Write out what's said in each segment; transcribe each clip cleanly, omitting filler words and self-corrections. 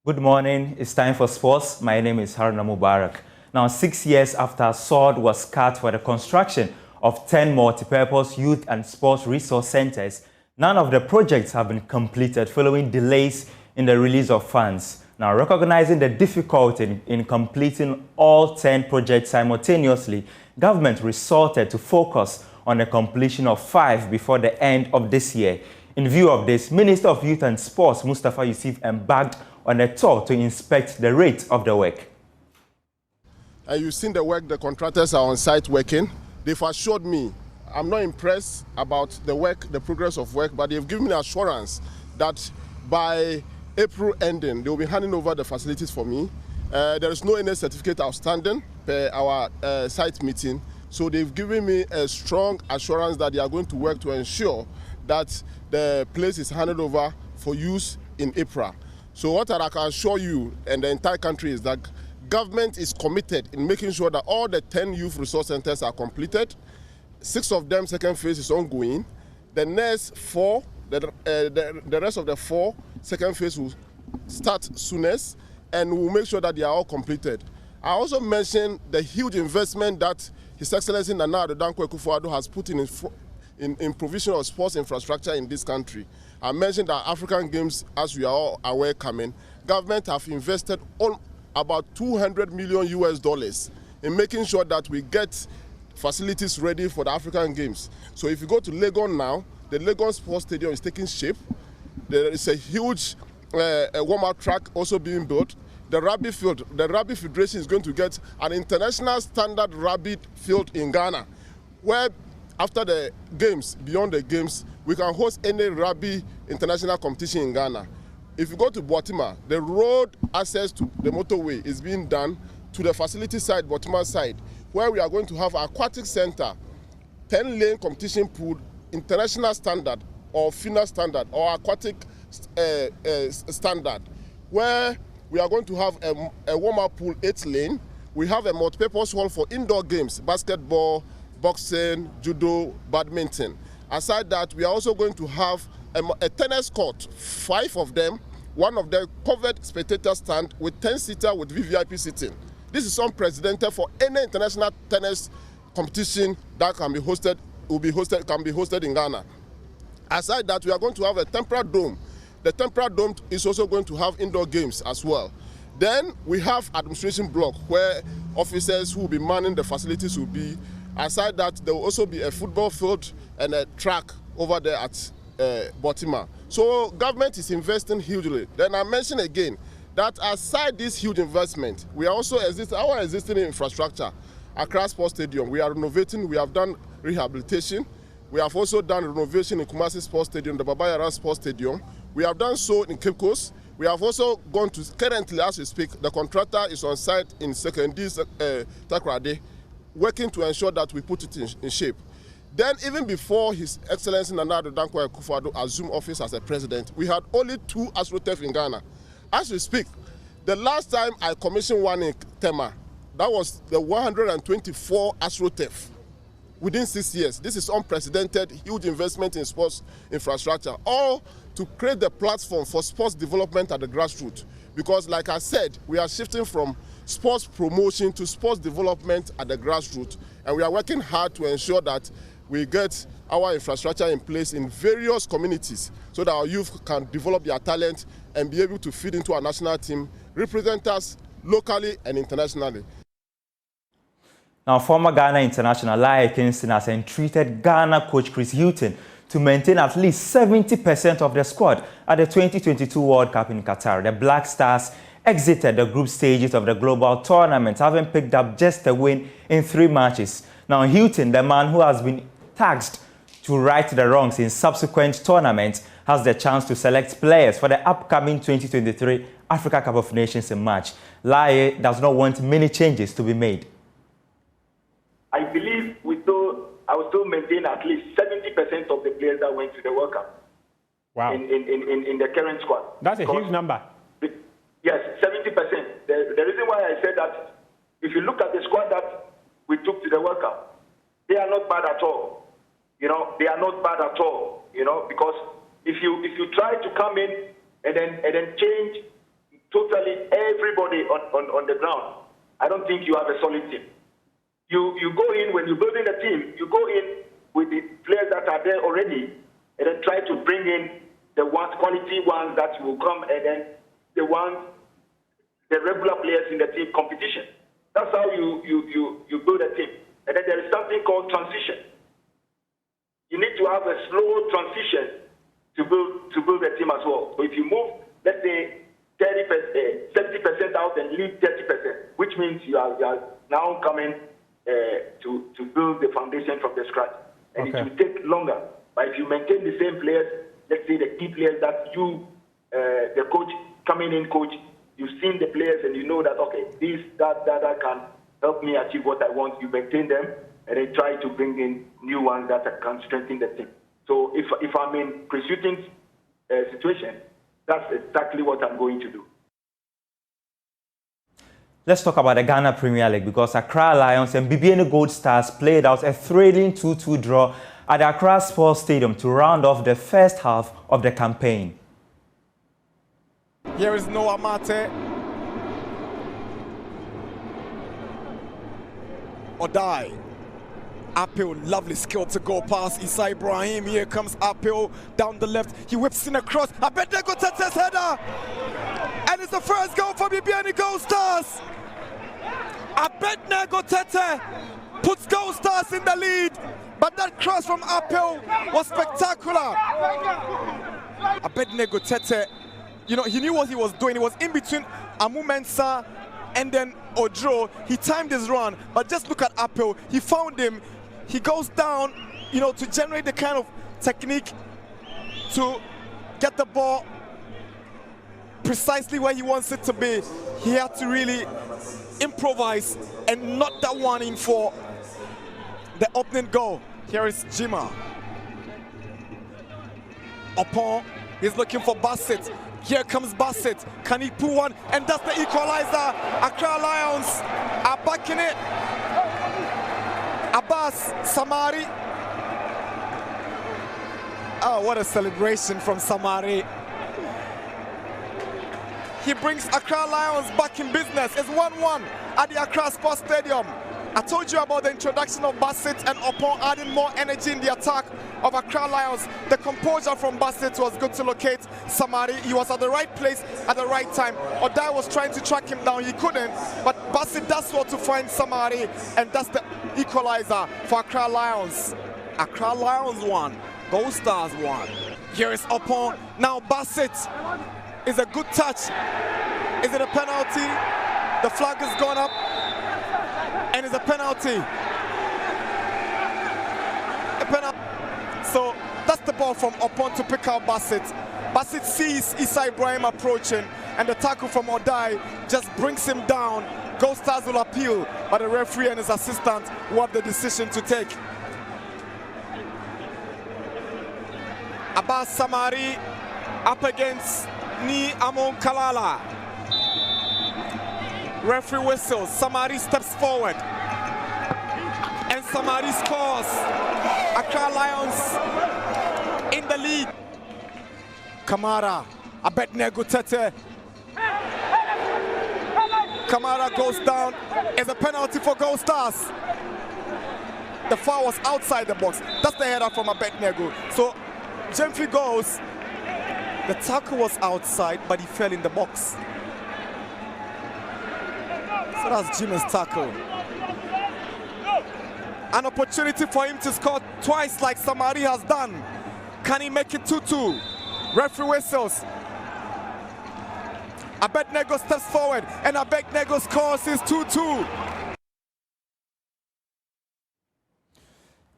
Good morning. It's time for sports. My name is Haruna Mubarak. Now, 6 years after sod was cut for the construction of 10 multipurpose youth and sports resource centers, none of the projects have been completed following delays in the release of funds. Now, recognizing the difficulty in completing all 10 projects simultaneously, government resorted to focus on the completion of 5 before the end of this year. In view of this, Minister of Youth and Sports Mustafa Yusuf embarked on a tour to inspect the rate of the work. You've seen the work, the contractors are on site working. They've assured me, I'm not impressed about the work, the progress of work, but they've given me assurance that by April ending, they will be handing over the facilities for me. There is no any certificate outstanding per our site meeting. So they've given me a strong assurance that they are going to work to ensure that the place is handed over for use in April. So what I can assure you and the entire country is that government is committed in making sure that all the 10 youth resource centers are completed. 6 of them, second phase is ongoing. The next 4, the rest of the 4, second phase will start soonest, and we'll make sure that they are all completed. I also mentioned the huge investment that His Excellency Nana Addo Dankwa Akufo-Addo has put in provision of sports infrastructure in this country. I mentioned that African Games, as we are all aware, coming. Government have invested on about $200 million US in making sure that we get facilities ready for the African Games. So if you go to Legon now, the Legon Sports Stadium is taking shape. There is a huge warm-up track also being built. The rugby field, the Rugby Federation is going to get an international standard rugby field in Ghana, where after the games, beyond the games, we can host any rugby international competition in Ghana. If you go to Baltimore, the road access to the motorway is being done to the facility side, Baltimore side, where we are going to have an aquatic center, 10-lane competition pool, international standard or FINA standard or aquatic standard, where we are going to have a warm-up pool, 8-lane. We have a multi-purpose hall for indoor games, basketball, boxing, judo, badminton. Aside that, we are also going to have a tennis court, 5 of them, one of them covered spectator stand with 10-seater with VVIP sitting. This is unprecedented for any international tennis competition that can be hosted, can be hosted in Ghana. Aside that, we are going to have a temporary dome. The temporary dome is also going to have indoor games as well. Then we have administration block where officers who will be manning the facilities will be. Aside that, there will also be a football field and a track over there at Baltimore. So government is investing hugely. Then I mention again that aside this huge investment, we are also our existing infrastructure. Accra Sports Stadium, we are renovating, we have done rehabilitation. We have also done renovation in Kumasi Sports Stadium, the Baba Yara Sports Stadium. We have done so in Cape Coast. We have also gone to, currently as we speak, the contractor is on site in Secondary Takrade, working to ensure that we put it in shape. Then even before His Excellency Nana Addo Dankwa Akufo-Addo assumed office as a president, we had only 2 AstroTurf in Ghana. As we speak, the last time I commissioned one in Tema, that was the 124 AstroTurf within 6 years. This is unprecedented, huge investment in sports infrastructure, all to create the platform for sports development at the grassroots. Because like I said, we are shifting from sports promotion to sports development at the grassroots, and we are working hard to ensure that we get our infrastructure in place in various communities so that our youth can develop their talent and be able to feed into our national team, represent us locally and internationally. Now, former Ghana international Lai Kingston has entreated Ghana coach Chris Hughton to maintain at least 70% of the squad at the 2022 World Cup in Qatar. The Black Stars exited the group stages of the global tournament, having picked up just a win in 3 matches. Now, Hughton, the man who has been tasked to right the wrongs in subsequent tournaments, has the chance to select players for the upcoming 2023 Africa Cup of Nations in March. Lai does not want many changes to be made. I believe I will still maintain at least 70% of the players that went to the World Cup. Wow. In the current squad. That's a huge number. Yes, 70%. The reason why I said that, if you look at the squad that we took to the World Cup, they are not bad at all. You know, they are not bad at all. You know, because if you try to come in and then change totally everybody on the ground, I don't think you have a solid team. You go in, when you're building a team, you go in with the players that are there already, and then try to bring in the quality ones that will come, and then the regular players in the team competition. That's how you build a team. And then there is something called transition. You need to have a slow transition to build a team as well. So if you move, let's say 70% out and leave 30%, which means you are now coming to build the foundation from the scratch. And it will take longer. But if you maintain the same players, let's say the key players that you, the coach, coming in coach, you've seen the players and you know that, okay, that can help me achieve what I want. You maintain them and then try to bring in new ones that can strengthen the team. So if I'm in Chris Hughton's situation, that's exactly what I'm going to do. Let's talk about the Ghana Premier League, because Accra Lions and BBN Gold Stars played out a thrilling 2-2 draw at the Accra Sports Stadium to round off the first half of the campaign. Here is Noah Mate. Odai. Apil, lovely skill to go past Isa Ibrahim. Here comes Apil down the left. He whips in across. Abednego Tete's header. And it's the first goal for BBN Gold Stars. Abednego Tete puts Gold Stars in the lead. But that cross from Apil was spectacular. Abednego Tete, you know, he knew what he was doing. He was in between Amu Mensah and then Odro. He timed his run, but just look at Apil. He found him. He goes down, you know, to generate the kind of technique to get the ball precisely where he wants it to be. He had to really improvise and knock that one in for the opening goal. Here is Jima. Upon, he's looking for Bassett. Here comes Bassett. Can he put one? And that's the equalizer. Accra Lions are back in it. Abbas Samari. Oh, what a celebration from Samari. He brings Accra Lions back in business. It's 1-1 at the Accra Sports Stadium. I told you about the introduction of Bassett and Opon adding more energy in the attack of Accra Lions. The composure from Bassett was good to locate Samari. He was at the right place at the right time. Odai was trying to track him down. He couldn't, but Bassett does well to find Samari, and that's the equalizer for Accra Lions. Accra Lions won. Gold Stars won. Here is Opon. Now Bassett is a good touch. Is it a penalty? The flag has gone up. And it's a penalty. A penalty. So that's the ball from Opon to pick out Bassett. Bassett sees Isa Ibrahim approaching, and the tackle from Odai just brings him down. Gold Stars will appeal, but the referee and his assistant will have the decision to take. Abbas Samari up against Ni Amon Kalala. Referee whistles, Samari steps forward, and Samari scores. Accra Lions in the lead. Kamara, Abednego Tete. Kamara goes down. It's a penalty for Gold Stars. The foul was outside the box. That's the header from Abednego. So Jemfi goes. The tackle was outside, but he fell in the box. So that's Jimen's tackle. An opportunity for him to score twice like Samari has done. Can he make it 2-2? Referee whistles. Abednego steps forward, and Abednego scores his 2-2.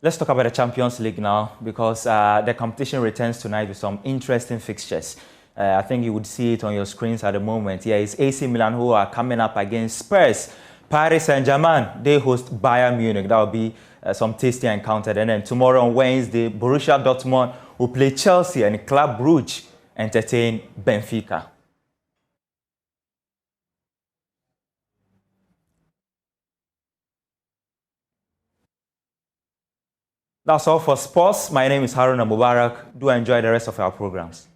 Let's talk about the Champions League now, because the competition returns tonight with some interesting fixtures. I think you would see it on your screens at the moment. Yeah, it's AC Milan who are coming up against Spurs. Paris Saint-Germain, they host Bayern Munich. That will be some tasty encounter. And then tomorrow on Wednesday, Borussia Dortmund will play Chelsea, and Club Brugge entertain Benfica. That's all for sports. My name is Haruna Mubarak. Do enjoy the rest of our programs.